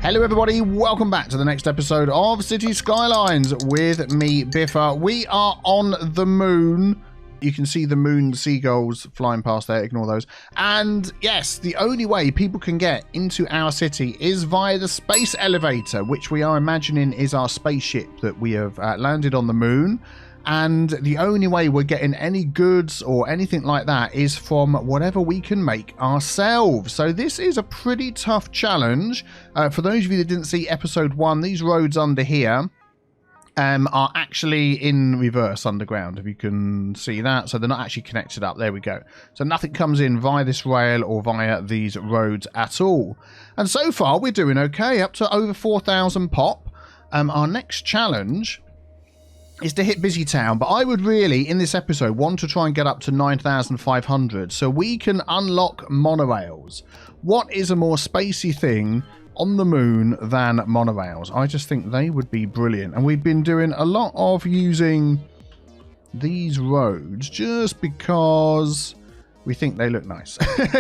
Hello everybody, welcome back to the next episode of Cities Skylines with me, Biffa. We are on the moon. You can see the moon seagulls flying past there, ignore those. And yes, the only way people can get into our city is via the space elevator, which we are imagining is our spaceship that we have landed on the moon. And the only way we're getting any goods or anything like that is from whatever we can make ourselves. So this is a pretty tough challenge. For those of you that didn't see episode 1, these roads under here are actually in reverse underground, if you can see that. So they're not actually connected up. There we go. So nothing comes in via this rail or via these roads at all. And so far we're doing okay, up to over 4,000 pop. Our next challenge is to hit Busy Town, but I would really, in this episode, want to try and get up to 9,500 so we can unlock monorails. What is a more spacey thing on the moon than monorails? I just think they would be brilliant, and we've been doing a lot of using these roads just because we think they look nice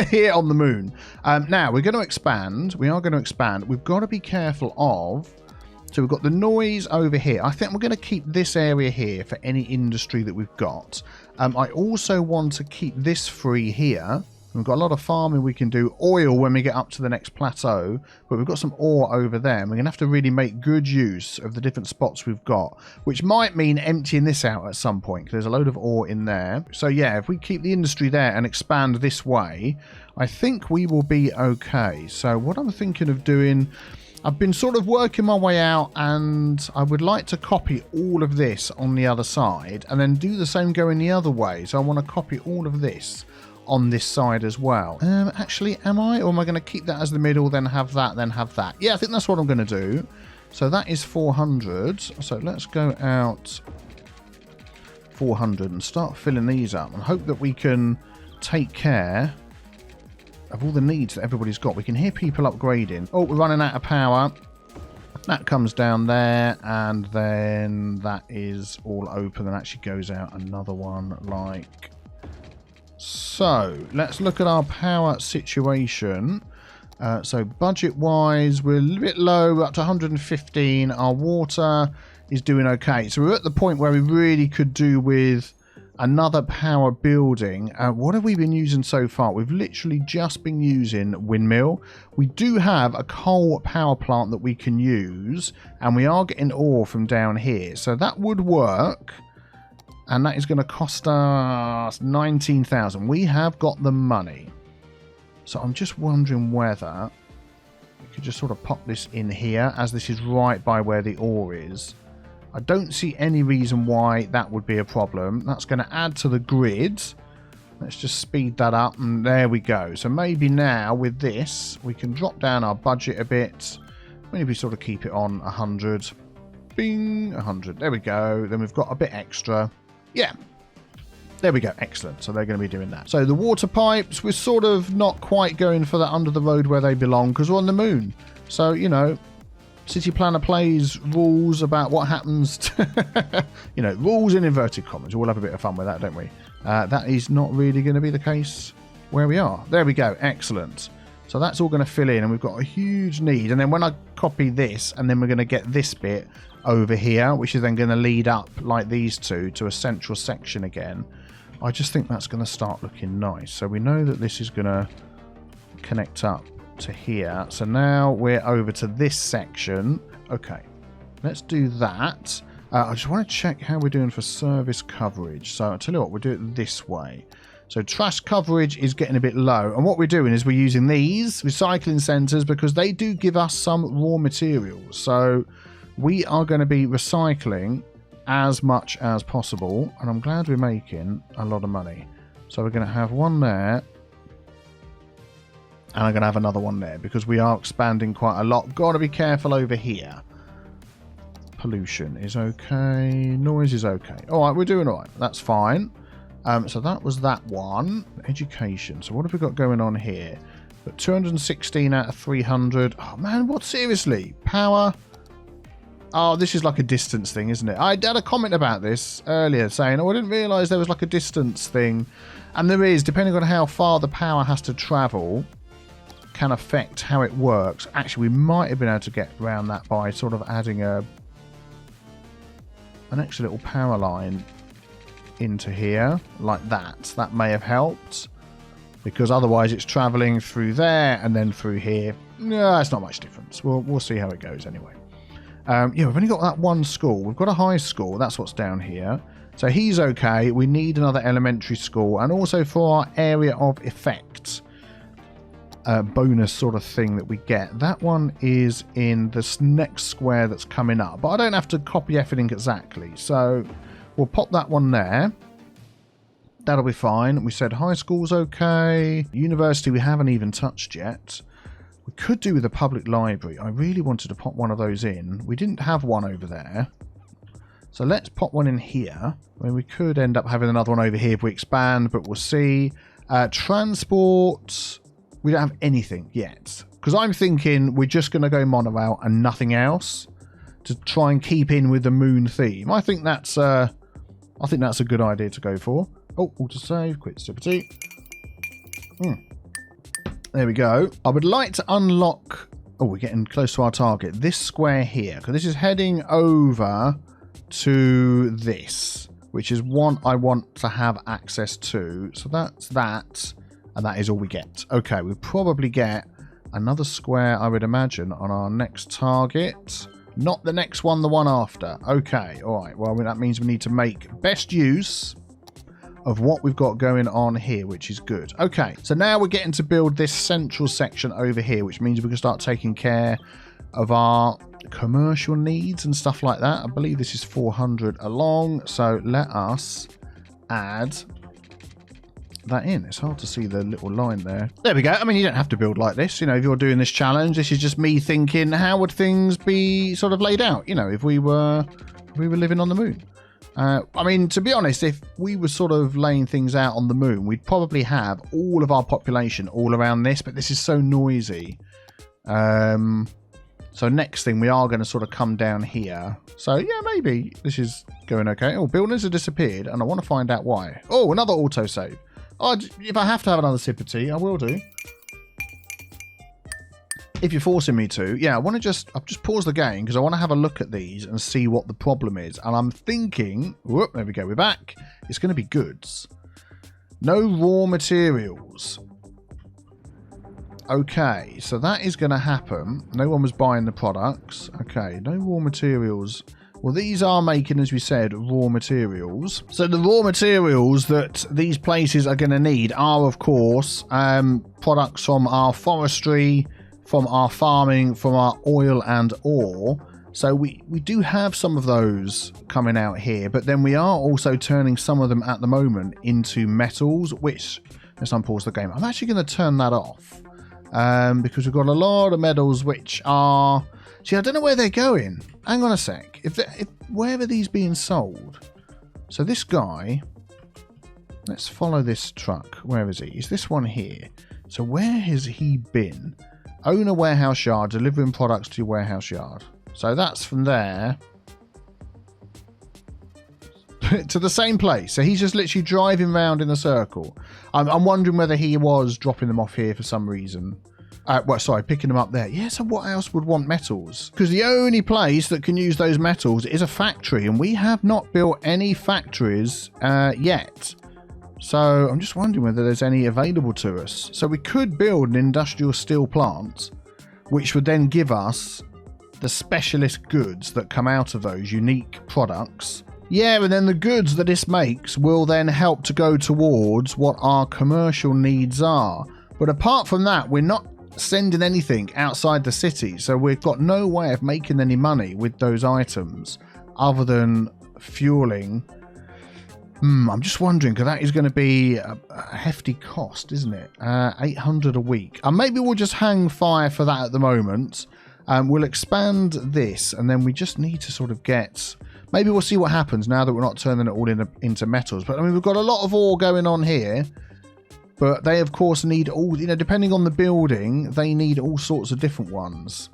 here on the moon. Now, we're going to expand. We are going to expand. We've got to be careful of... So we've got the noise over here. I think we're going to keep this area here for any industry that we've got. I also want to keep this free here. We've got a lot of farming we can do. Oil when we get up to the next plateau. But we've got some ore over there. And we're going to have to really make good use of the different spots we've got. Which might mean emptying this out at some point, because there's a load of ore in there. So yeah, if we keep the industry there and expand this way, I think we will be okay. So what I'm thinking of doing... I've been sort of working my way out, and I would like to copy all of this on the other side and then do the same going the other way. So I want to copy all of this on this side as well. Actually, am I? Or am I going to keep that as the middle, then have that, then have that? Yeah, I think that's what I'm going to do. So that is 400. So let's go out 400 and start filling these up and hope that we can take care of all the needs that everybody's got. We can hear people upgrading. Oh, we're running out of power. That comes down there, and then that is all open and actually goes out another one like so. Let's look at our power situation. So budget-wise, we're a little bit low, up to 115. Our water is doing okay. So we're at the point where we really could do with another power building. What have we been using so far? We've literally just been using windmill. We do have a coal power plant that we can use, and we are getting ore from down here. So that would work, and that is going to cost us 19,000. We have got the money. So I'm just wondering whether we could just sort of pop this in here, as this is right by where the ore is. I don't see any reason why that would be a problem. That's going to add to the grid. Let's just speed that up, and there we go. So maybe now with this, we can drop down our budget a bit. Maybe sort of keep it on 100. Bing, 100. There we go. Then we've got a bit extra. Yeah. There we go. Excellent. So they're going to be doing that. So the water pipes, we're sort of not quite going for that under the road where they belong, because we're on the moon. So, you know, City Planner plays rules about what happens to, you know, rules in inverted commas. We'll have a bit of fun with that, don't we? That is not really going to be the case where we are. There we go. Excellent. So that's all going to fill in, and we've got a huge need. And then when I copy this, and then we're going to get this bit over here, which is then going to lead up like these two to a central section again. I just think that's going to start looking nice. So we know that this is going to connect up to here. So now we're over to this section. Okay, let's do that. I just want to check how we're doing for service coverage. So I'll tell you what, we'll do it this way. So trash coverage is getting a bit low, and what we're doing is we're using these recycling centers because they do give us some raw materials. So we are going to be recycling as much as possible, and I'm glad we're making a lot of money. So we're going to have one there, and I'm going to have another one there because we are expanding quite a lot. Got to be careful over here. Pollution is okay. Noise is okay. All right, we're doing all right. That's fine. So that was that one. Education. So what have we got going on here? But 216 out of 300. Oh, man, what? Seriously? Power. Oh, this is like a distance thing, isn't it? I had a comment about this earlier saying, oh, I didn't realise there was like a distance thing. And there is, depending on how far the power has to travel, can affect how it works. Actually, we might have been able to get around that by sort of adding an extra little power line into here, like that. That may have helped, because otherwise it's travelling through there and then through here. No, it's not much difference. We'll see how it goes anyway. Yeah, we've only got that one school. We've got a high school. That's what's down here. So he's okay. We need another elementary school. And also for our area of effect bonus sort of thing that we get. That one is in this next square that's coming up. But I don't have to copy everything exactly. So we'll pop that one there. That'll be fine. We said high school's okay. University we haven't even touched yet. We could do with a public library. I really wanted to pop one of those in. We didn't have one over there. So let's pop one in here. I mean, we could end up having another one over here if we expand, but we'll see. Transport, we don't have anything yet. Because I'm thinking we're just going to go monorail and nothing else to try and keep in with the moon theme. I think that's a good idea to go for. Oh, autosave, quit City. There we go. I would like to unlock... Oh, we're getting close to our target. This square here. Because this is heading over to this. Which is one I want to have access to. So that's that. And that is all we get. Okay, we'll probably get another square, I would imagine, on our next target. Not the next one, the one after. Okay, alright. Well, that means we need to make best use of what we've got going on here, which is good. Okay, so now we're getting to build this central section over here, which means we can start taking care of our commercial needs and stuff like that. I believe this is 400 along, so let us add that in. It's hard to see the little line there. There we go. I mean, you don't have to build like this, you know, if you're doing this challenge. This is just me thinking, how would things be sort of laid out, you know, if we were living on the moon. I mean, to be honest, if we were sort of laying things out on the moon, we'd probably have all of our population all around this, but this is so noisy. So next thing, we are going to sort of come down here. So, yeah, maybe this is going okay. Oh, buildings have disappeared, and I want to find out why. Oh, another autosave. Oh, if I have to have another sip of tea, I will do. If you're forcing me to, yeah, I'll just pause the game because I want to have a look at these and see what the problem is. And I'm thinking, whoop, there we go, we're back. It's going to be goods. No raw materials. Okay, so that is going to happen. No one was buying the products. Okay, no raw materials. Well, these are making, as we said, raw materials. So the raw materials that these places are going to need are, of course, products from our forestry, from our farming, from our oil and ore. So we do have some of those coming out here, but then we are also turning some of them at the moment into metals, which, let's unpause the game. I'm actually going to turn that off because we've got a lot of metals which are... See, I don't know where they're going. Hang on a sec. Where are these being sold? So this guy... Let's follow this truck. Where is he? Is this one here? So where has he been? Own a warehouse yard, delivering products to your warehouse yard. So that's from there to the same place. So he's just literally driving around in a circle. I'm wondering whether he was dropping them off here for some reason. Picking them up there. Yeah, so what else would want metals? Because the only place that can use those metals is a factory, and we have not built any factories yet. So I'm just wondering whether there's any available to us. So we could build an industrial steel plant, which would then give us the specialist goods that come out of those unique products. Yeah, and then the goods that this makes will then help to go towards what our commercial needs are. But apart from that, we're not sending anything outside the city. So we've got no way of making any money with those items other than fueling. I'm just wondering, because that is going to be a hefty cost, isn't it? 800 a week. And maybe we'll just hang fire for that at the moment. We'll expand this, and then we just need to sort of get... Maybe we'll see what happens now that we're not turning it all into metals. But, I mean, we've got a lot of ore going on here. But they, of course, need all... You know, depending on the building, they need all sorts of different ones.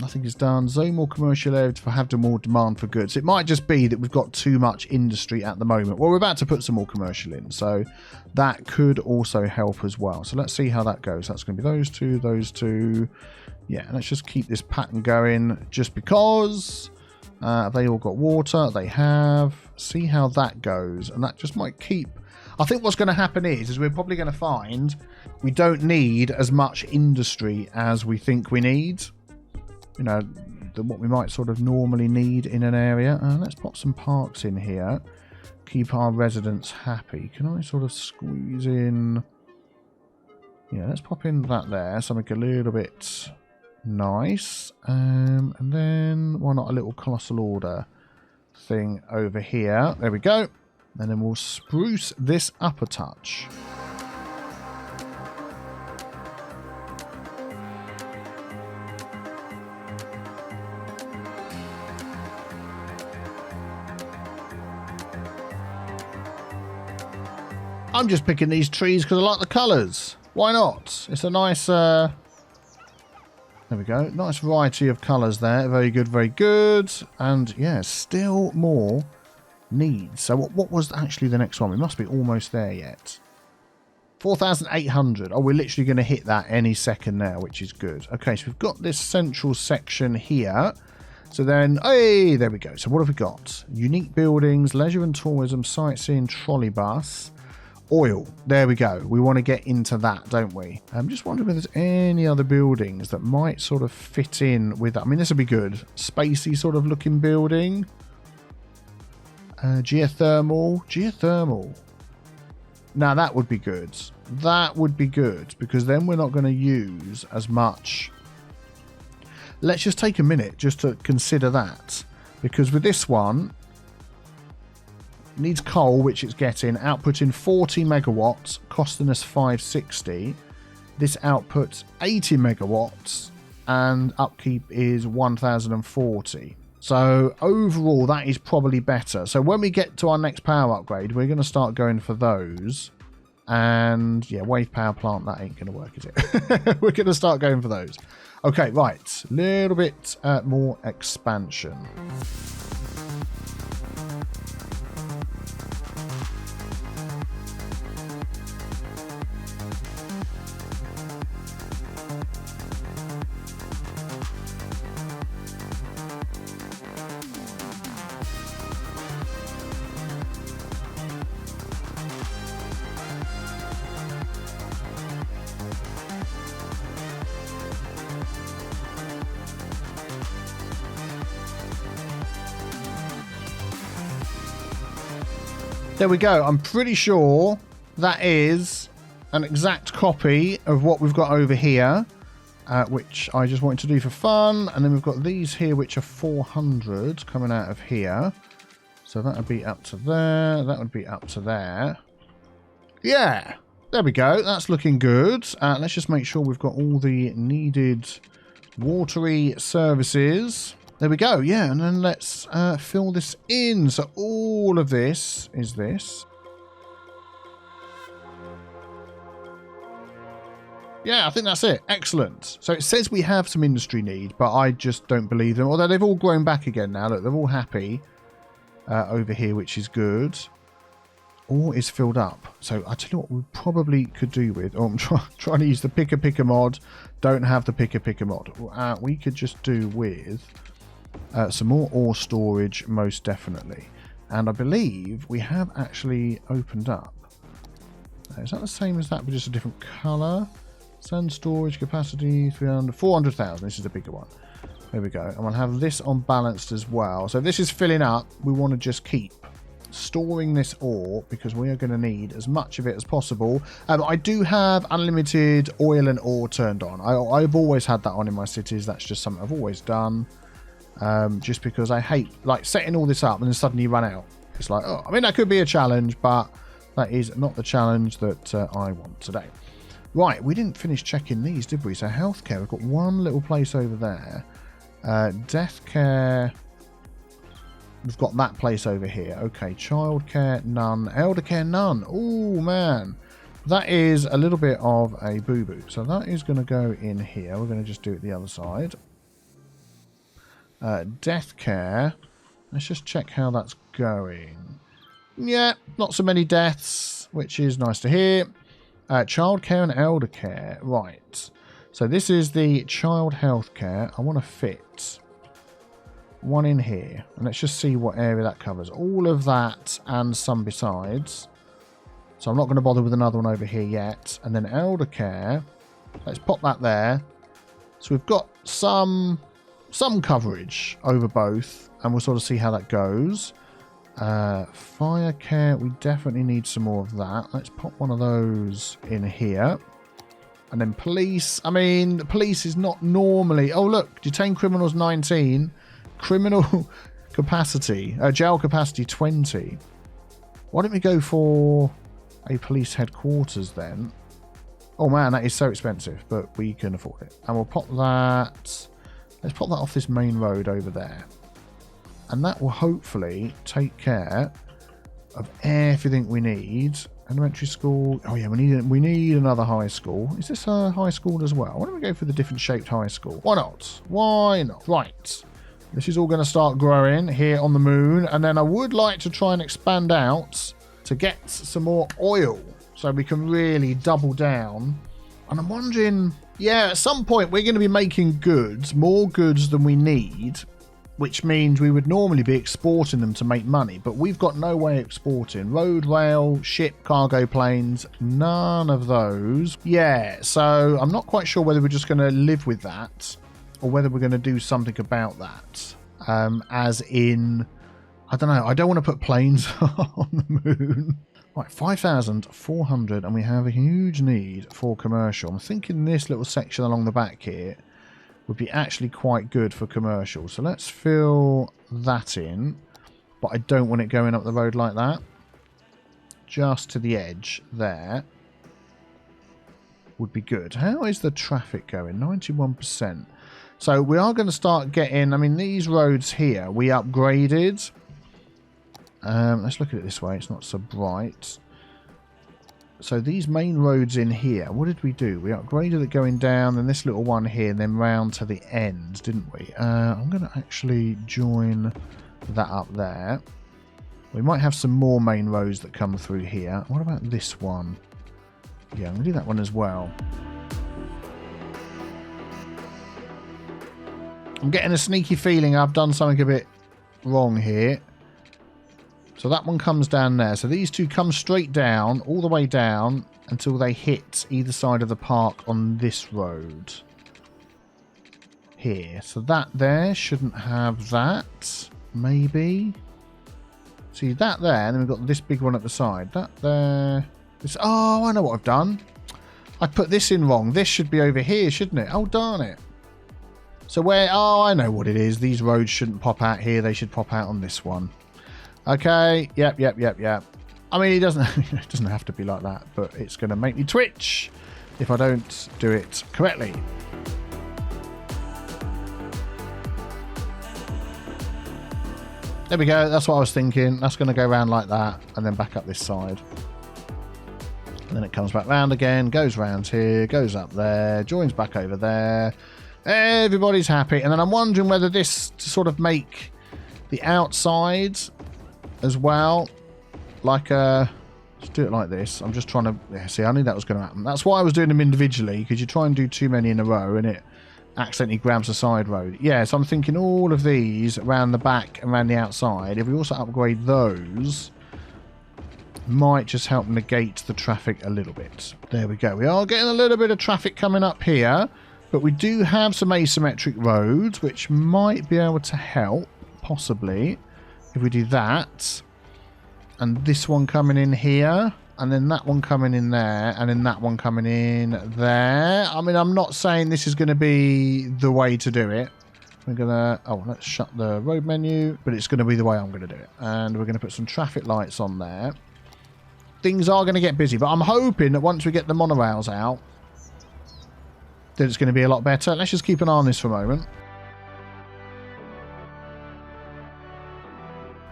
Nothing is done. Zone more commercial area to have more demand for goods. It might just be that we've got too much industry at the moment. Well, we're about to put some more commercial in, so that could also help as well. So let's see how that goes. That's going to be those two, those two. Yeah, let's just keep this pattern going just because. They all got water. They have. See how that goes. And that just might keep... I think what's going to happen is we're probably going to find we don't need as much industry as we think we need. You know, what we might sort of normally need in an area. Let's pop some parks in here. Keep our residents happy. Can I sort of squeeze in... Yeah, let's pop in that there. Something a little bit nice. And then, why not a little colossal order thing over here? There we go. And then we'll spruce this up a touch. I'm just picking these trees because I like the colours. Why not? It's a nice... there we go. Nice variety of colours there. Very good, very good. And yeah, still more needs. So what was actually the next one? We must be almost there yet. 4,800. Oh, we're literally going to hit that any second now, which is good. Okay, so we've got this central section here. So then, hey, there we go. So what have we got? Unique buildings, leisure and tourism, sightseeing, trolley bus, oil. There we go. We want to get into that, don't we? I'm just wondering if there's any other buildings that might sort of fit in with that. I mean, this would be good. Spacey sort of looking building. Geothermal. Now, that would be good. That would be good, because then we're not going to use as much. Let's just take a minute just to consider that. Because with this one, needs coal, which it's getting, outputting 40 megawatts, costing us 560. This outputs 80 megawatts, and upkeep is 1040. So overall, that is probably better. So when we get to our next power upgrade, we're going to start going for those. And yeah, wave power plant, that ain't going to work, is it? We're going to start going for those. Okay, right. Little bit more expansion. There we go. I'm pretty sure that is an exact copy of what we've got over here, which I just wanted to do for fun. And then we've got these here, which are 400 coming out of here. So that would be up to there. That would be up to there. Yeah, there we go. That's looking good. Let's just make sure we've got all the needed watery services. There we go, yeah, and then let's fill this in. So all of this is this. Yeah, I think that's it. Excellent. So it says we have some industry need, but I just don't believe them. Although they've all grown back again now. Look, they're all happy over here, which is good. All is filled up. So I tell you what we probably could do with... Oh, I'm trying to use the picker mod. Don't have the picker mod. We could just do with... some more ore storage, most definitely. And I believe we have actually opened up. Is that the same as that, but just a different colour? Sand storage capacity, 400,000. This is the bigger one. There we go. And we'll have this unbalanced as well. So if this is filling up, we want to just keep storing this ore because we are going to need as much of it as possible. I do have unlimited oil and ore turned on. I've always had that on in my cities. That's just something I've always done. Just because I hate like setting all this up and then suddenly you run out. It's like, oh, I mean, that could be a challenge, but that is not the challenge that I want today. Right, we didn't finish checking these, did we? So healthcare, we've got one little place over there. Death care, we've got that place over here. Okay, childcare, none. Elder care, none. Oh, man. That is a little bit of a boo-boo. So that is going to go in here. We're going to just do it the other side. Death care. Let's just check how that's going. Yeah, not so many deaths, which is nice to hear. Child care and elder care. Right. So this is the child health care. I want to fit one in here. And let's just see what area that covers. All of that and some besides. So I'm not going to bother with another one over here yet. And then elder care. Let's pop that there. So we've got some coverage over both. And we'll sort of see how that goes. Fire care, we definitely need some more of that. Let's pop one of those in here. And then police, I mean, the police is not normally... Oh, look, detain criminals 19. Criminal capacity, jail capacity 20. Why don't we go for a police headquarters then? Oh man, that is so expensive, but we can afford it. And we'll pop that... Let's pop that off this main road over there. And that will hopefully take care of everything we need. Elementary school. Oh yeah, we need another high school. Is this a high school as well? Why don't we go for the different shaped high school? Why not? Why not? Right. This is all going to start growing here on the moon. And then I would like to try and expand out to get some more oil. So we can really double down. And I'm wondering, yeah, at some point we're going to be making goods, more goods than we need. Which means we would normally be exporting them to make money, but we've got no way of exporting. Road, rail, ship, cargo planes, none of those. Yeah, so I'm not quite sure whether we're just going to live with that or whether we're going to do something about that. As in, I don't know, I don't want to put planes on the moon. Right, 5,400, and we have a huge need for commercial. I'm thinking this little section along the back here would be actually quite good for commercial. So let's fill that in. But I don't want it going up the road like that. Just to the edge there. Would be good. How is the traffic going? 91%. So we are going to start getting... I mean, these roads here, we upgraded. Let's look at it this way. It's not so bright. So these main roads in here, what did we do? We upgraded it going down, and this little one here, and then round to the end, didn't we? I'm going to actually join that up there. We might have some more main roads that come through here. What about this one? Yeah, I'm going to do that one as well. I'm getting a sneaky feeling I've done something a bit wrong here. So that one comes down there. So these two come straight down, all the way down, until they hit either side of the park on this road. Here. So that there shouldn't have that. Maybe. See that there, and then we've got this big one at the side. That there. This, oh, I know what I've done. I put this in wrong. This should be over here, shouldn't it? Oh, darn it. So where... Oh, I know what it is. These roads shouldn't pop out here. They should pop out on this one. Okay, yep. I mean, it doesn't have to be like that, but it's going to make me twitch if I don't do it correctly. There we go, that's what I was thinking. That's going to go around like that, and then back up this side. And then it comes back round again, goes round here, goes up there, joins back over there. Everybody's happy. And then I'm wondering whether this, to sort of make the outside... as well, like let's do it like this. I'm just trying to see. I knew that was going to happen. That's why I was doing them individually, because you try and do too many in a row and it accidentally grabs the side road. Yeah, so I'm thinking all of these around the back and around the outside. If we also upgrade those, might just help negate the traffic a little bit. There we go. We are getting a little bit of traffic coming up here, but we do have some asymmetric roads, which might be able to help possibly. If we do that, and this one coming in here, and then that one coming in there, and then that one coming in there. I mean, I'm not saying this is going to be the way to do it. We're going to... Oh, let's shut the road menu, but it's going to be the way I'm going to do it. And we're going to put some traffic lights on there. Things are going to get busy, but I'm hoping that once we get the monorails out, that it's going to be a lot better. Let's just keep an eye on this for a moment.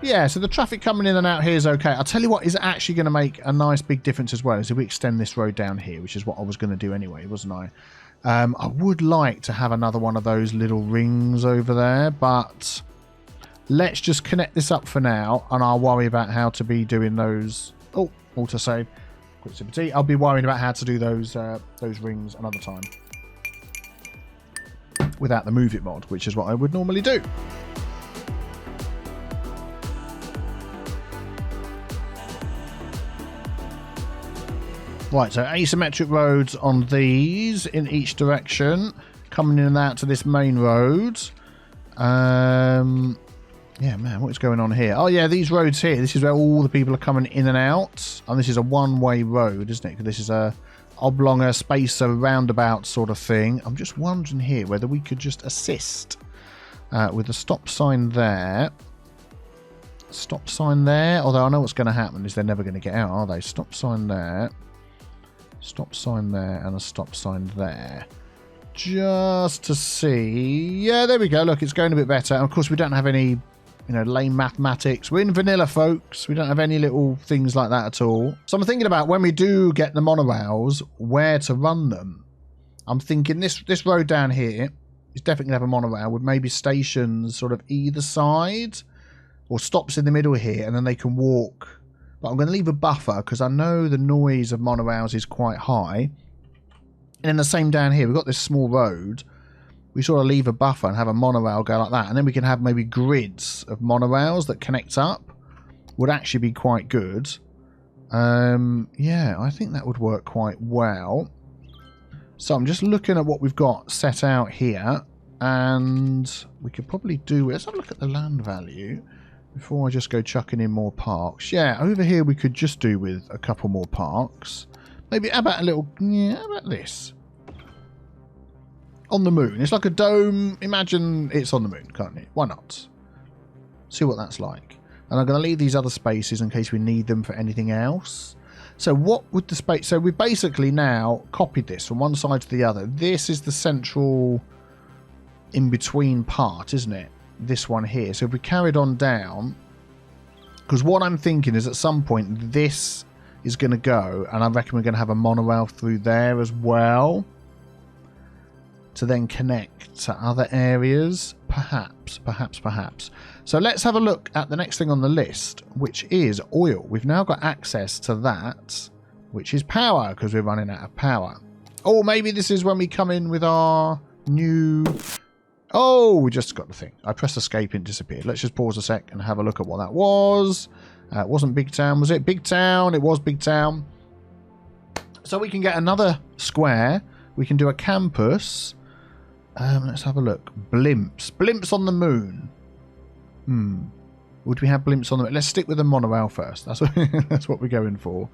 Yeah, so the traffic coming in and out here is okay. I'll tell you what is actually going to make a nice big difference as well is if we extend this road down here, which is what I was going to do anyway, wasn't I? I would like to have another one of those little rings over there, but let's just connect this up for now, and I'll worry about how to be doing those. Oh, autosave. Quick sip of tea. I'll be worrying about how to do those rings another time without the Move It mod, which is what I would normally do. Right, so asymmetric roads on these in each direction, coming in and out to this main road. Yeah, man, what is going on here? Oh, yeah, these roads here. This is where all the people are coming in and out. And this is a one-way road, isn't it? This is a oblong spacer roundabout sort of thing. I'm just wondering here whether we could just assist with the stop sign there. Stop sign there. Although I know what's going to happen is they're never going to get out, are they? Stop sign there. Stop sign there and a stop sign there. Just to see. Yeah, there we go. Look, it's going a bit better. And of course, we don't have any, lame mathematics. We're in vanilla, folks. We don't have any little things like that at all. So I'm thinking about when we do get the monorails, where to run them. I'm thinking this road down here is definitely going to have a monorail with maybe stations sort of either side or stops in the middle here, and then they can walk. But I'm going to leave a buffer because I know the noise of monorails is quite high. And then the same down here, we've got this small road. We sort of leave a buffer and have a monorail go like that. And then we can have maybe grids of monorails that connect up. Would actually be quite good. Yeah, I think that would work quite well. So I'm just looking at what we've got set out here. And we could probably do... Let's have a look at the land value before I just go chucking in more parks. Yeah, over here we could just do with a couple more parks. Maybe, how about a little... Yeah, how about this? On the moon. It's like a dome. Imagine it's on the moon, can't it? Why not? See what that's like. And I'm going to leave these other spaces in case we need them for anything else. So what would the space... So we've basically now copied this from one side to the other. This is the central in-between part, isn't it? This one here. So if we carried on down... Because what I'm thinking is at some point this is going to go, and I reckon we're going to have a monorail through there as well to then connect to other areas. Perhaps. So let's have a look at the next thing on the list, which is oil. We've now got access to that, which is power, because we're running out of power. Or maybe this is when we come in with our new... Oh, we just got the thing. I pressed escape and it disappeared. Let's just pause a sec and have a look at what that was. It wasn't Big Town, was it? Big Town. It was Big Town. So we can get another square. We can do a campus. Let's have a look. Blimps. Blimps on the moon. Would we have blimps on the moon? Let's stick with the monorail first. That's what we're going for.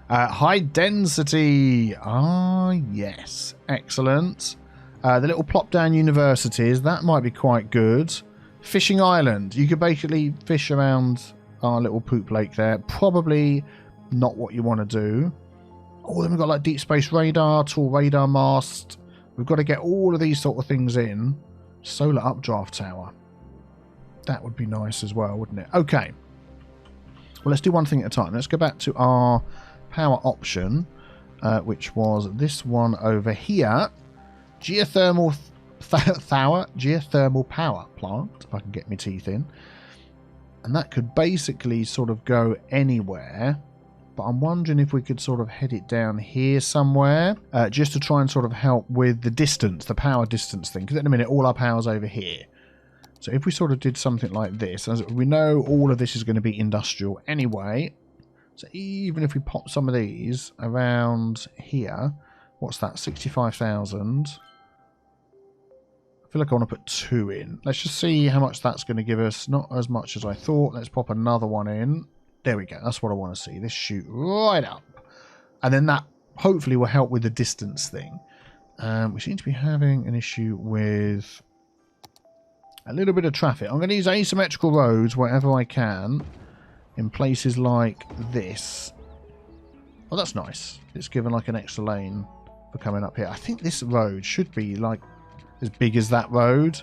High density. Ah, yes. Excellent. The little plop-down universities, that might be quite good. Fishing island. You could basically fish around our little poop lake there. Probably not what you want to do. Oh, then we've got like deep space radar, tall radar mast. We've got to get all of these sort of things in. Solar updraft tower. That would be nice as well, wouldn't it? Okay. Well, let's do one thing at a time. Let's go back to our power option, which was this one over here. Geothermal geothermal power plant, if I can get my teeth in. And that could basically sort of go anywhere. But I'm wondering if we could sort of head it down here somewhere, just to try and sort of help with the distance, the power distance thing. Because at the minute, all our power's over here. So if we sort of did something like this, as we know all of this is going to be industrial anyway. So even if we pop some of these around here, what's that, 65,000? I feel like I want to put 2 in. Let's just see how much that's going to give us. Not as much as I thought. Let's pop another one in. There we go. That's what I want to see. This shoot right up. And then that hopefully will help with the distance thing. We seem to be having an issue with a little bit of traffic. I'm going to use asymmetrical roads wherever I can in places like this. Oh, that's nice. It's given like an extra lane for coming up here. I think this road should be like as big as that road.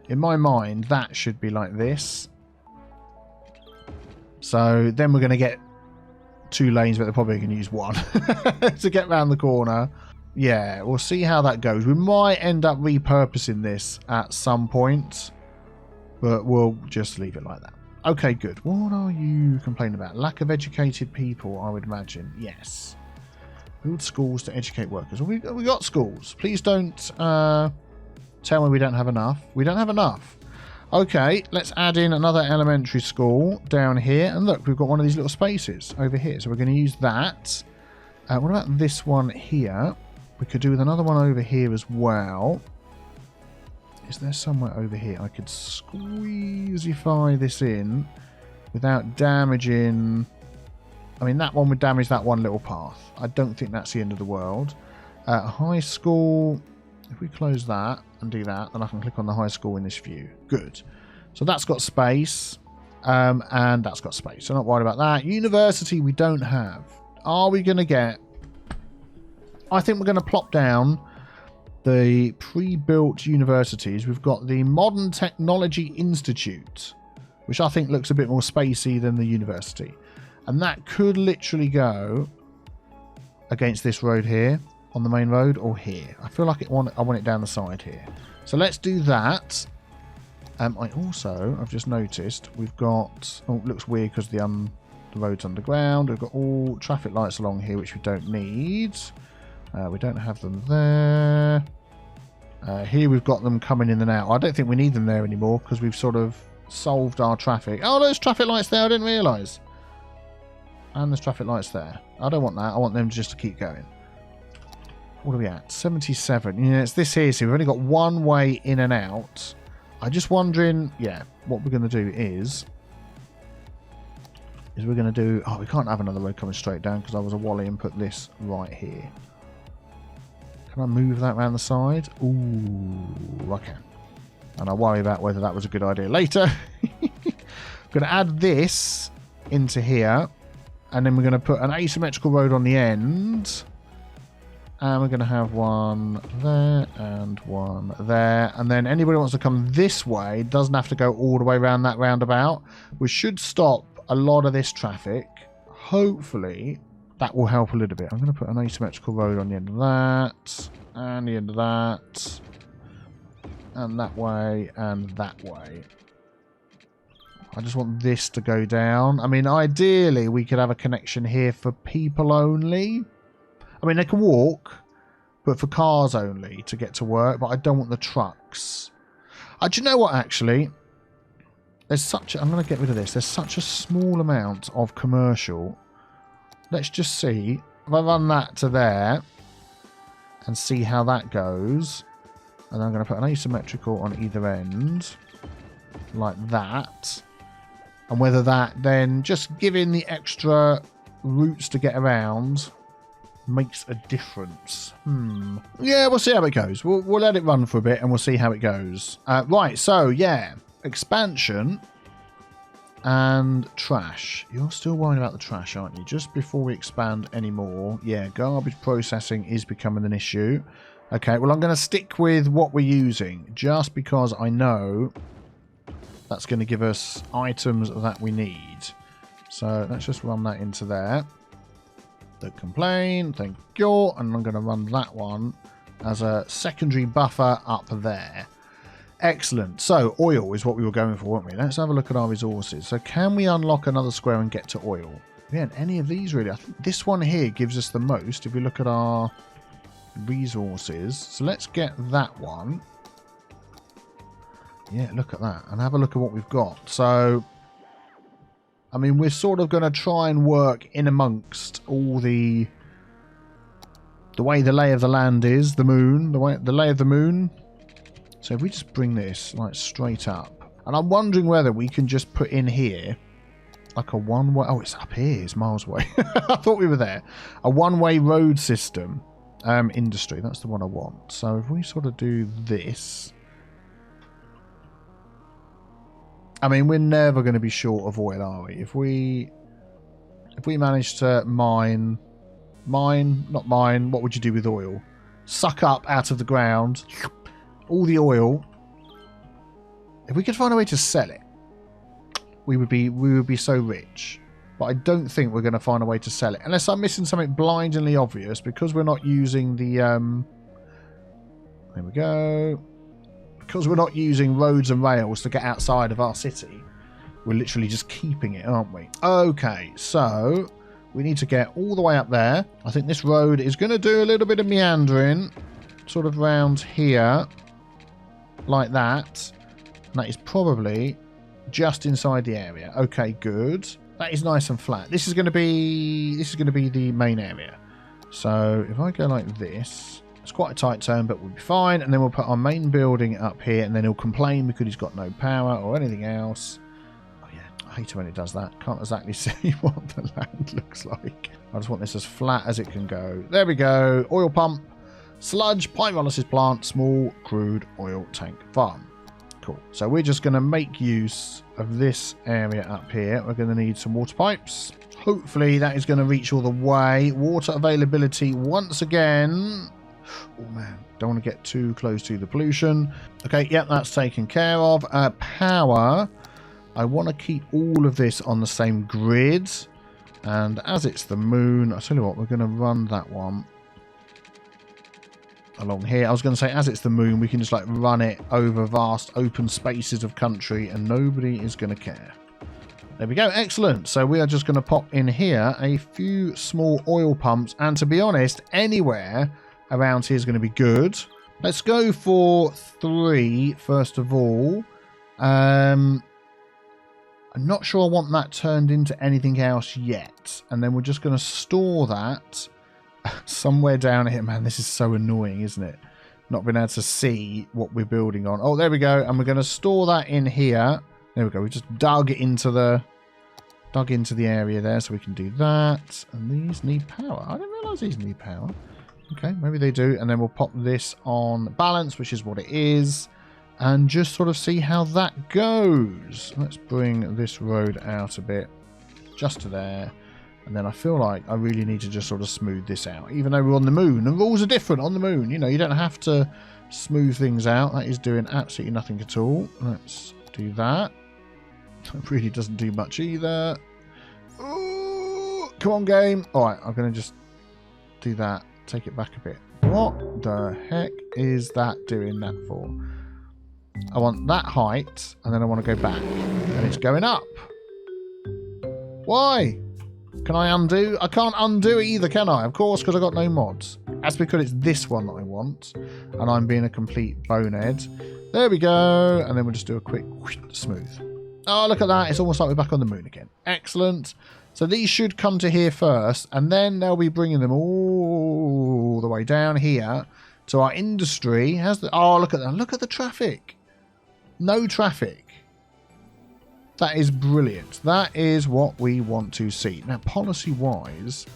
In my mind, that should be like this. So then we're going to get 2 lanes, but they're probably going to use 1 to get round the corner. Yeah, we'll see how that goes. We might end up repurposing this at some point, but we'll just leave it like that. Okay, good. What are you complaining about? Lack of educated people, I would imagine. Yes. Build schools to educate workers. We got schools. Please don't tell me we don't have enough. We don't have enough. Okay, let's add in another elementary school down here. And look, we've got one of these little spaces over here. So we're going to use that. What about this one here? We could do with another one over here as well. Is there somewhere over here I could squeezeify this in without damaging... I mean, that one would damage that one little path. I don't think that's the end of the world. High school... If we close that and do that, then I can click on the high school in this view. Good. So that's got space. And that's got space. So I'm not worried about that. University we don't have. Are we going to get... I think we're going to plop down the pre-built universities. We've got the Modern Technology Institute, which I think looks a bit more spacey than the university. And that could literally go against this road here, on the main road, or here. I feel like I want it down the side here. So let's do that. I've just noticed, we've got... Oh, it looks weird because the road's underground. We've got all traffic lights along here, which we don't need. We don't have them there. Here we've got them coming in and out. I don't think we need them there anymore because we've sort of solved our traffic. Oh, there's traffic lights there. I didn't realise. And there's traffic lights there. I don't want that. I want them just to keep going. What are we at? 77. Yeah, it's this here. So we've only got one way in and out. I'm just wondering, yeah, what we're going to do is we're going to do... Oh, we can't have another road coming straight down because I was a wally and put this right here. Can I move that around the side? Ooh, I can. And I'll worry about whether that was a good idea later. I'm going to add this into here. And then we're going to put an asymmetrical road on the end. And we're going to have one there and one there. And then anybody who wants to come this way doesn't have to go all the way around that roundabout. We should stop a lot of this traffic. Hopefully... that will help a little bit. I'm going to put an asymmetrical road on the end of that, and the end of that, and that way, and that way. I just want this to go down. I mean, ideally, we could have a connection here for people only. I mean, they can walk, but for cars only to get to work, but I don't want the trucks. Do you know what, actually? There's such... I'm going to get rid of this. There's such a small amount of commercial... Let's just see. If I run that to there and see how that goes. And I'm going to put an asymmetrical on either end. Like that. And whether that then just giving the extra routes to get around makes a difference. Yeah, we'll see how it goes. We'll let it run for a bit and we'll see how it goes. Right, so yeah. Expansion. And trash. You're still worried about the trash, aren't you? Just before we expand anymore. Yeah, garbage processing is becoming an issue. Okay, well, I'm going to stick with what we're using. Just because I know that's going to give us items that we need. So let's just run that into there. Don't complain. Thank you. And I'm going to run that one as a secondary buffer up there. Excellent. So, oil is what we were going for, weren't we? Let's have a look at our resources. So, can we unlock another square and get to oil? Yeah, any of these, really. I think this one here gives us the most if we look at our resources. So, let's get that one. Yeah, look at that. And have a look at what we've got. So, I mean, we're sort of going to try and work in amongst all the way the lay of the land is, the moon, the lay of the moon. So if we just bring this like straight up, and I'm wondering whether we can just put in here like a one-way. Oh, it's up here. It's miles away. I thought we were there. A one-way road system, industry. That's the one I want. So if we sort of do this, I mean, we're never going to be short of oil, are we? If we manage to mine, not mine. What would you do with oil? Suck up out of the ground all the oil. If we could find a way to sell it, we would be so rich. But I don't think we're going to find a way to sell it. Unless I'm missing something blindingly obvious, because we're not using the... there we go. Because we're not using roads and rails to get outside of our city, we're literally just keeping it, aren't we? Okay, so we need to get all the way up there. I think this road is going to do a little bit of meandering, sort of round here, like that. And that is probably just inside the area. Okay, good. That is nice and flat. This is going to be the main area. So if I go like this, it's quite a tight turn, but we'll be fine. And then we'll put our main building up here, and then he'll complain because he's got no power or anything else. Oh yeah, I hate it when it does that. Can't exactly see what the land looks like. I just want this as flat as it can go. There we go. Oil pump, sludge, pyrolysis plant, small crude oil tank farm. Cool. So we're just going to make use of this area up here. We're going to need some water pipes. Hopefully that is going to reach all the way. Water availability once again. Oh man, don't want to get too close to the pollution. Okay, yep, that's taken care of. Power. I want to keep all of this on the same grid. And as it's the moon, I'll tell you what, we're going to run that one along here. I was going to say, as it's the moon, we can just like run it over vast open spaces of country and nobody is going to care. There we go. Excellent. So we are just going to pop in here a few small oil pumps, and to be honest, anywhere around here is going to be good. Let's go for 3 first of all. I'm not sure I want that turned into anything else yet, and then we're just going to store that somewhere down here. Man, this is so annoying, isn't it? Not being able to see what we're building on. Oh, there we go. And we're going to store that in here. There we go. We just dug into the area there, so we can do that. And these need power. I didn't realise these need power. Okay, maybe they do. And then we'll pop this on balance, which is what it is, and just sort of see how that goes. Let's bring this road out a bit, just to there. And then I feel like I really need to just sort of smooth this out. Even though we're on the moon, the rules are different on the moon. You know, you don't have to smooth things out. That is doing absolutely nothing at all. Let's do that. It really doesn't do much either. Ooh, come on, game. All right, I'm going to just do that. Take it back a bit. What the heck is that doing that for? I want that height, and then I want to go back. And it's going up. Why? Can I undo? I can't undo it either, can I? Of course, because I've got no mods. That's because it's this one that I want. And I'm being a complete bonehead. There we go. And then we'll just do a quick smooth. Oh, look at that. It's almost like we're back on the moon again. Excellent. So these should come to here first. And then they'll be bringing them all the way down here to our industry. Oh, look at that. Look at the traffic. No traffic. That is brilliant. That is what we want to see. Now, policy-wise,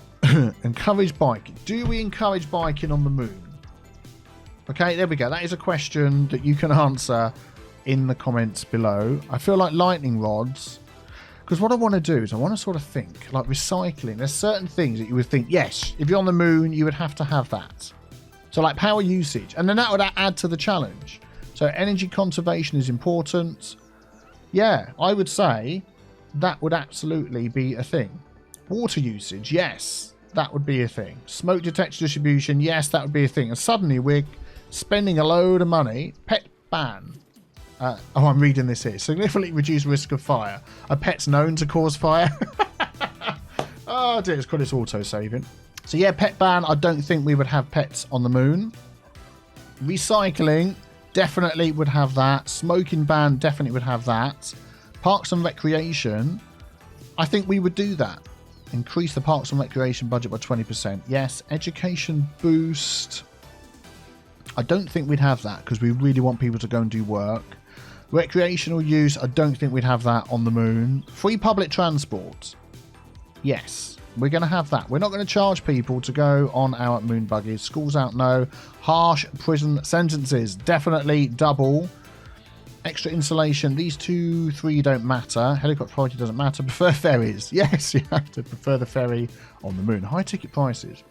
encourage biking. Do we encourage biking on the moon? Okay, there we go. That is a question that you can answer in the comments below. I feel like lightning rods, because what I want to do is I want to sort of think, like recycling. There's certain things that you would think, yes, if you're on the moon, you would have to have that. So like power usage. And then that would add to the challenge. So energy conservation is important. Yeah, I would say that would absolutely be a thing. Water usage, yes, that would be a thing. Smoke detector distribution, yes, that would be a thing. And suddenly we're spending a load of money. Pet ban. Oh, I'm reading this here. Significantly reduce risk of fire. Are pets known to cause fire? Oh dear, it's got its auto-saving. So yeah, pet ban. I don't think we would have pets on the moon. Recycling. Definitely would have that. Smoking ban definitely would have that. Parks and recreation, I think we would do that. Increase the parks and recreation budget by 20%. Yes. Education boost. I don't think we'd have that because we really want people to go and do work. Recreational use, I don't think we'd have that on the moon. Free public transport. Yes. We're going to have that. We're not going to charge people to go on our moon buggies. Schools out, no. Harsh prison sentences, definitely double. Extra insulation, these 2, 3 don't matter. Helicopter priority doesn't matter. Prefer ferries. Yes, you have to prefer the ferry on the moon. High ticket prices.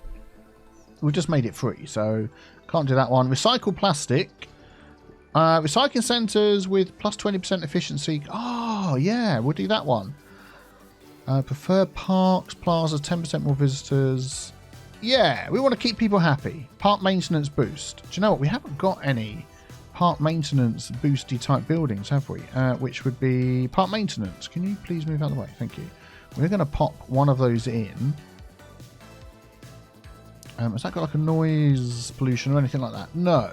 We've just made it free, so can't do that one. Recycle plastic. Recycling centres with plus 20% efficiency. Oh, yeah, we'll do that one. Prefer parks, plazas, 10% more visitors. Yeah, we want to keep people happy. Park maintenance boost. Do you know what? We haven't got any park maintenance boosty type buildings, have we? Which would be park maintenance. Can you please move out of the way? Thank you. We're going to pop one of those in. Has that got like a noise pollution or anything like that? No.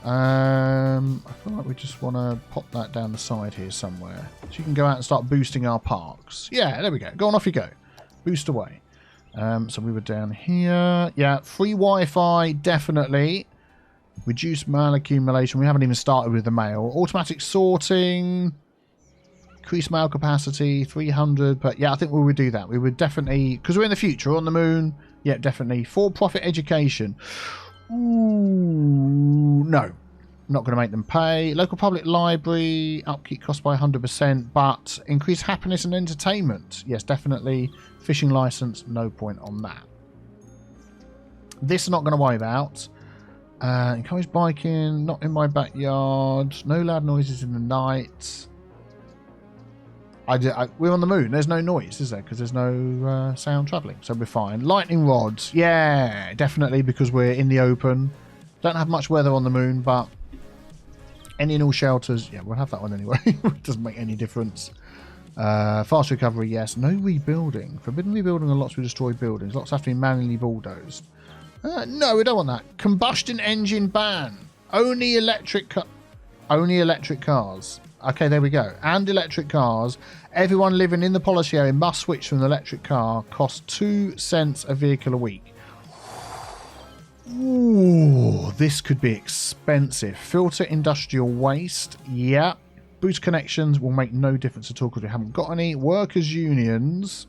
I feel like we just want to pop that down the side here somewhere. So you can go out and start boosting our parks. Yeah, there we go. Go on, off you go. Boost away. So we were down here. Yeah, free Wi-Fi, definitely. Reduce mail accumulation. We haven't even started with the mail. Automatic sorting. Increase mail capacity, 300. But yeah, I think we would do that. We would definitely, because we're in the future, on the moon. Yeah, definitely. For-profit education. Ooh, no. Not going to make them pay. Local public library. Upkeep cost by 100%. But increase happiness and entertainment. Yes, definitely. Fishing license. No point on that. This I'm not going to worry about. Encourage biking. Not in my backyard. No loud noises in the night. We're on the moon. There's no noise, is there? Because there's no sound travelling. So we're fine. Lightning rods. Yeah, definitely, because we're in the open. Don't have much weather on the moon, but any and all shelters. Yeah, we'll have that one anyway. It doesn't make any difference. Fast recovery, yes. No rebuilding. Forbidden rebuilding on lots of destroyed buildings. Lots have to be manually bulldozed. No, we don't want that. Combustion engine ban. Only electric cars. Okay, there we go. And electric cars. Everyone living in the policy area must switch from an electric car. Cost 2 cents a vehicle a week. Ooh, this could be expensive. Filter industrial waste. Yeah. Boost connections will make no difference at all because we haven't got any. Workers' unions.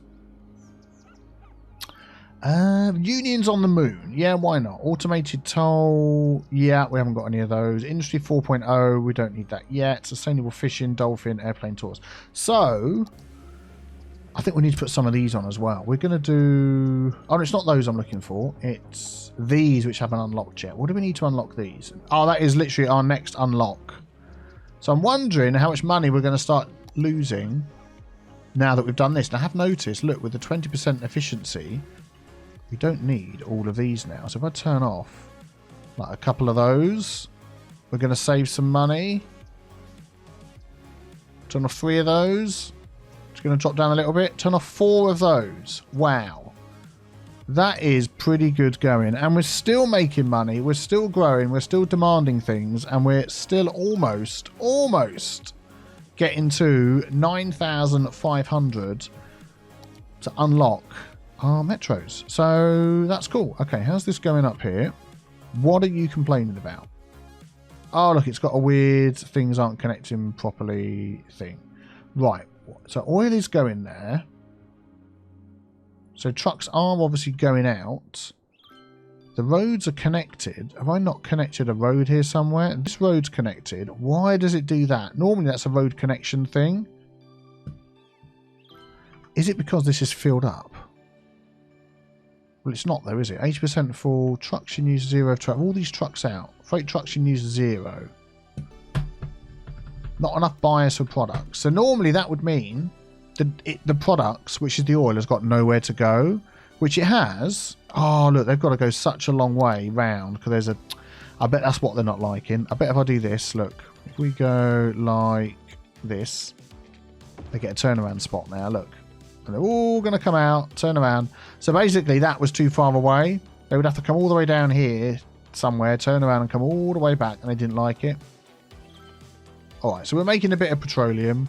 Unions on the moon. Yeah, why not? Automated toll. Yeah, we haven't got any of those. Industry 4.0. We don't need that yet. Sustainable fishing, dolphin, airplane tours. So, I think we need to put some of these on as well. We're going to do... Oh, no, it's not those I'm looking for. It's these which haven't unlocked yet. What do we need to unlock these? Oh, that is literally our next unlock. So I'm wondering how much money we're going to start losing now that we've done this. And I have noticed, look, with the 20% efficiency... We don't need all of these now. So if I turn off like a couple of those, we're going to save some money. Turn off 3 of those. It's going to drop down a little bit. Turn off 4 of those. Wow. That is pretty good going. And we're still making money. We're still growing. We're still demanding things. And we're still almost getting to 9,500 to unlock our metros. So that's cool. Okay, how's this going up here? What are you complaining about? Oh, look, it's got a weird things aren't connecting properly thing. Right, so oil is going there. So trucks are obviously going out. The roads are connected. Have I not connected a road here somewhere? This road's connected. Why does it do that? Normally that's a road connection thing. Is it because this is filled up? Well, it's not though, is it? 80% full. Trucks you use 0 truck. All these trucks out. Freight trucks you use 0. Not enough buyers for products. So normally that would mean the products, which is the oil, has got nowhere to go, which it has. Oh, look, they've got to go such a long way round because there's a... I bet that's what they're not liking. I bet if I do this, look, if we go like this, they get a turnaround spot now, look. And they're all going to come out, turn around. So basically that was too far away. They would have to come all the way down here somewhere, turn around and come all the way back, and they didn't like it. Alright, so we're making a bit of petroleum.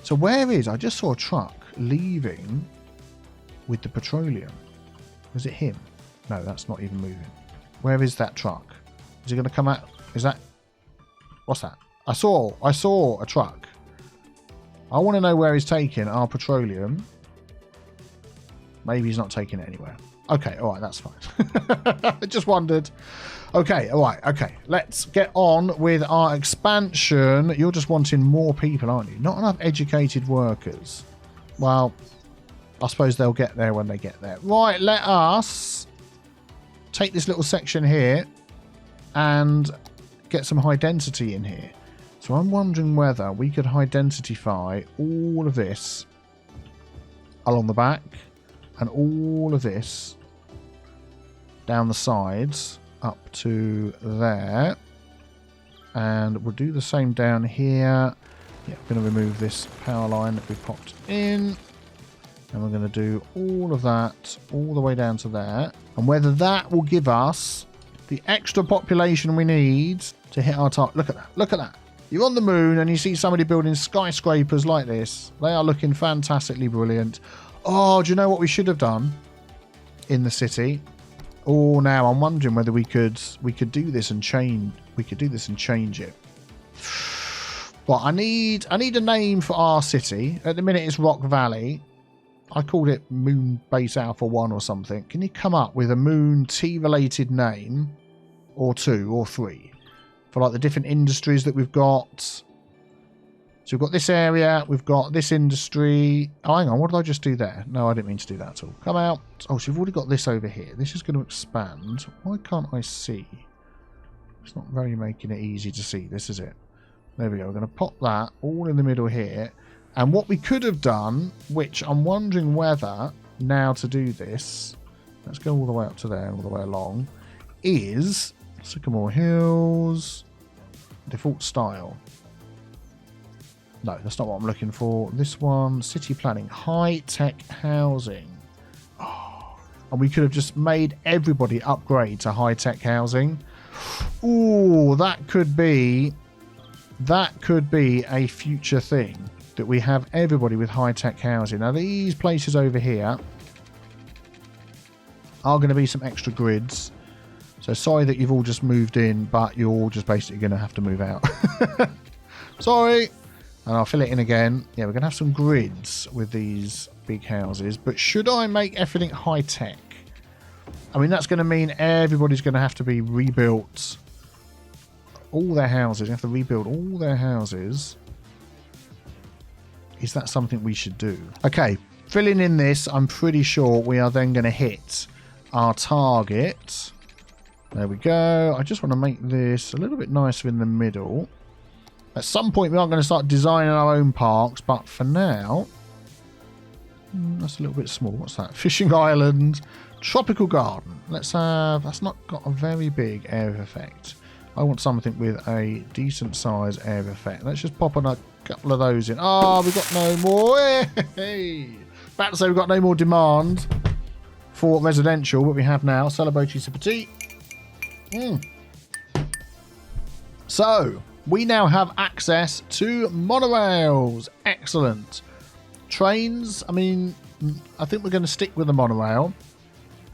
So where is... I just saw a truck leaving with the petroleum. Was it him? No, that's not even moving. Where is that truck? Is he going to come out? Is that... What's that? I saw a truck. I want to know where he's taking our petroleum. Maybe he's not taking it anywhere. Okay, alright, that's fine. I just wondered. Okay, alright, okay. Let's get on with our expansion. You're just wanting more people, aren't you? Not enough educated workers. Well, I suppose they'll get there when they get there. Right, let us take this little section here and get some high density in here. So I'm wondering whether we could high densify all of this along the back. And all of this down the sides up to there. And we'll do the same down here. Yeah, we're going to remove this power line that we popped in. And we're going to do all of that all the way down to there. And whether that will give us the extra population we need to hit our target. Look at that. Look at that. You're on the moon and you see somebody building skyscrapers like this. They are looking fantastically brilliant. Oh, do you know what we should have done in the city? Oh, now I'm wondering whether we could do this and change. We could do this and change it. But I need a name for our city. At the minute it's Rock Valley. I called it Moon Base Alpha 1 or something. Can you come up with a Moon T-related name? Or 2 or 3? For like the different industries that we've got. So we've got this area. We've got this industry. Oh, hang on. What did I just do there? No, I didn't mean to do that at all. Come out. Oh, so we've already got this over here. This is going to expand. Why can't I see? It's not very making it easy to see. This is it. There we go. We're going to pop that all in the middle here. And what we could have done, which I'm wondering whether now to do this, let's go all the way up to there and all the way along, is Sycamore Hills, default style. No, that's not what I'm looking for. This one, city planning, high-tech housing. Oh, and we could have just made everybody upgrade to high-tech housing. Ooh, that could be a future thing. That we have everybody with high-tech housing. Now, these places over here are going to be some extra grids. So, sorry that you've all just moved in, but you're all just basically going to have to move out. Sorry. And I'll fill it in again. Yeah, we're going to have some grids with these big houses. But should I make everything high-tech? I mean, that's going to mean everybody's going to have to be rebuilt. All their houses. You have to rebuild all their houses. Is that something we should do? Okay, filling in this, I'm pretty sure we are then going to hit our target. There we go. I just want to make this a little bit nicer in the middle. At some point, we are going to start designing our own parks, but for now, that's a little bit small. What's that? Fishing Island, Tropical Garden. Let's have... That's not got a very big area effect. I want something with a decent size area effect. Let's just pop on a couple of those in. Oh, we've got no more. Hey! About to say we've got no more demand for residential, but we have now. Celebratory c'est petit. So, we now have access to monorails. Excellent. Trains, I mean, I think we're going to stick with the monorail.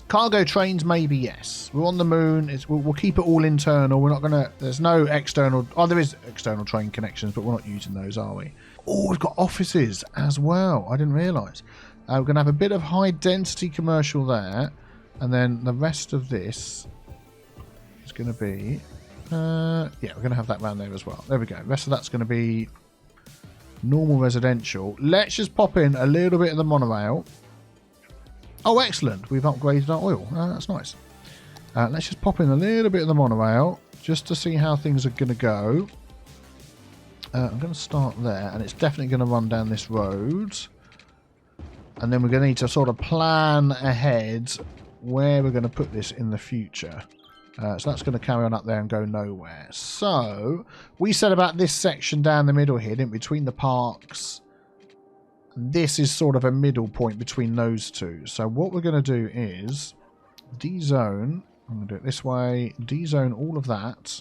Cargo trains, maybe, yes. We're on the moon. We'll keep it all internal. We're not going to... There's no external... Oh, there is external train connections, but we're not using those, are we? Oh, we've got offices as well. I didn't realise. We're going to have a bit of high-density commercial there. And then the rest of this is going to be... yeah, we're going to have that around there as well. There we go. The rest of that's going to be normal residential. Let's just pop in a little bit of the monorail. Oh, excellent. We've upgraded our oil. That's nice. Let's just pop in a little bit of the monorail just to see how things are going to go. I'm going to start there, and it's definitely going to run down this road. And then we're going to need to sort of plan ahead where we're going to put this in the future. So that's going to carry on up there and go nowhere. So, we said about this section down the middle here, didn't we? Between the parks. This is sort of a middle point between those two. So what we're going to do is D-zone. I'm going to do it this way. D-zone all of that.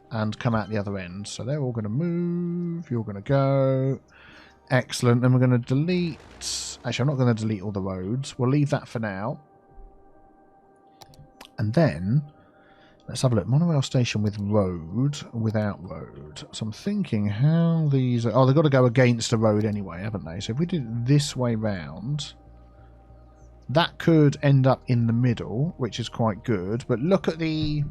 And come out the other end. So they're all going to move. You're going to go. Excellent. Then we're going to delete... Actually, I'm not going to delete all the roads. We'll leave that for now. And then... Let's have a look. Monorail station with road, without road. So I'm thinking how these... Oh, they've got to go against the road anyway, haven't they? So if we did it this way round, that could end up in the middle, which is quite good. But look at the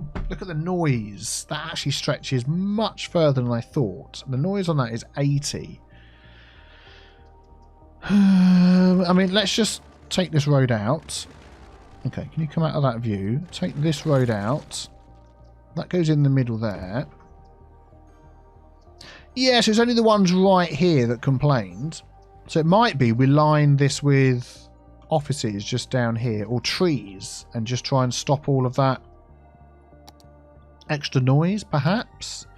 noise. That actually stretches much further than I thought. The noise on that is 80. I mean, let's just take this road out. Okay, can you come out of that view? Take this road out. That goes in the middle there. Yes, it's only the ones right here that complained. So it might be we line this with offices just down here, or trees, and just try and stop all of that extra noise, perhaps.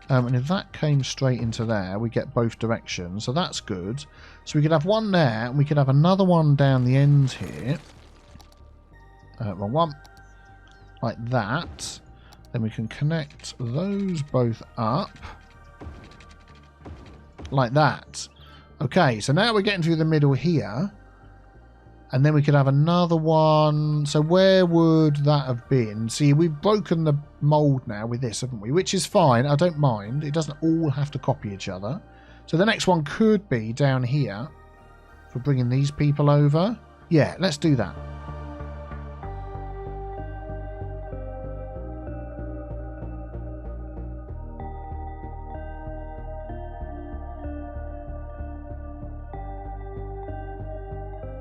And if that came straight into there, we get both directions, so that's good. So we could have one there, and we could have another one down the end here. Wrong one. Like that. Then we can connect those both up. Like that. Okay, so now we're getting through the middle here. And then we could have another one. So where would that have been? See, we've broken the mold now with this, haven't we? Which is fine. I don't mind. It doesn't all have to copy each other. So the next one could be down here for bringing these people over. Yeah, let's do that.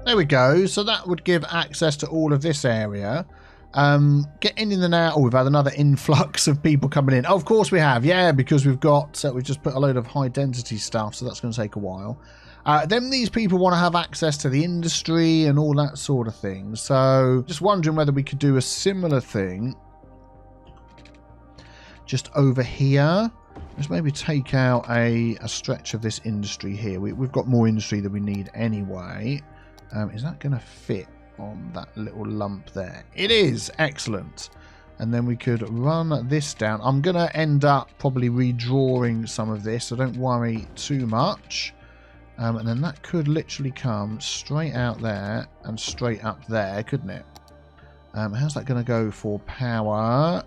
There we go. So that would give access to all of this area. Getting in and out. Oh, we've had another influx of people coming in. Oh, of course we have. Yeah, because we've got... we've just put a load of high density stuff, so that's going to take a while. Then these people want to have access to the industry and all that sort of thing. So just wondering whether we could do a similar thing just over here. Let's maybe take out a stretch of this industry here. We've got more industry than we need anyway. Is that going to fit on that little lump there? It is. Excellent. And then we could run this down. I'm going to end up probably redrawing some of this, so don't worry too much. And then that could literally come straight out there and straight up there, couldn't it? How's that going to go for power?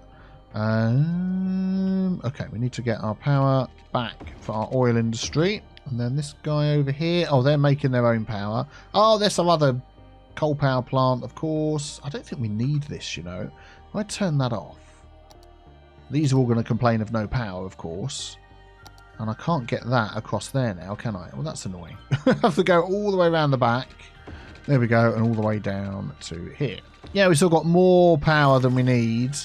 Okay, we need to get our power back for our oil industry. And then this guy over here. Oh, they're making their own power. Oh, there's some other coal power plant, of course. I don't think we need this, you know. If I turn that off. These are all going to complain of no power, of course. And I can't get that across there now, can I? Well, that's annoying. I have to go all the way around the back. There we go. And all the way down to here. Yeah, we've still got more power than we need.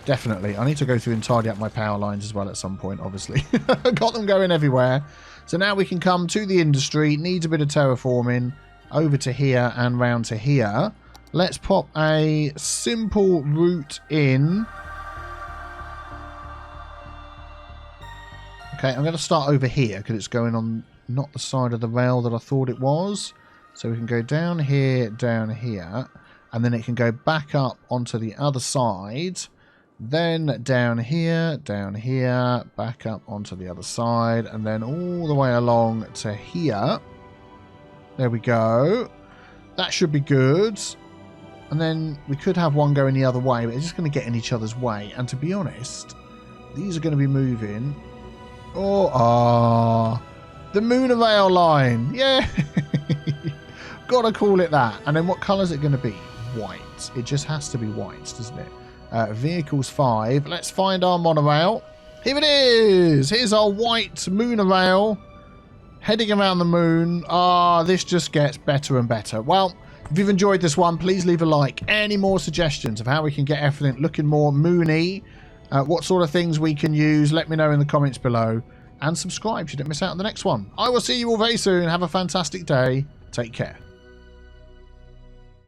Definitely. I need to go through and tidy up my power lines as well at some point, obviously. Got them going everywhere. So now we can come to the industry. Needs a bit of terraforming. Over to here and round to here. Let's pop a simple route in. Okay, I'm going to start over here because it's going on not the side of the rail that I thought it was. So we can go down here, and then it can go back up onto the other side. Then down here, back up onto the other side, and then all the way along to here. There we go. That should be good. And then we could have one going the other way, but it's just going to get in each other's way. And to be honest, these are going to be moving. Oh, the Moonorail line. Yeah. Gotta call it that. And then what colour is it going to be? White. It just has to be white, doesn't it? Vehicles 5. Let's find our monorail. Here it is. Here's our white Moonorail heading around the moon. This just gets better and better. Well, if you've enjoyed this one, please leave a like. Any more suggestions of how we can get everything looking more moony? What sort of things we can use? Let me know in the comments below. And subscribe so you don't miss out on the next one. I will see you all very soon. Have a fantastic day. Take care.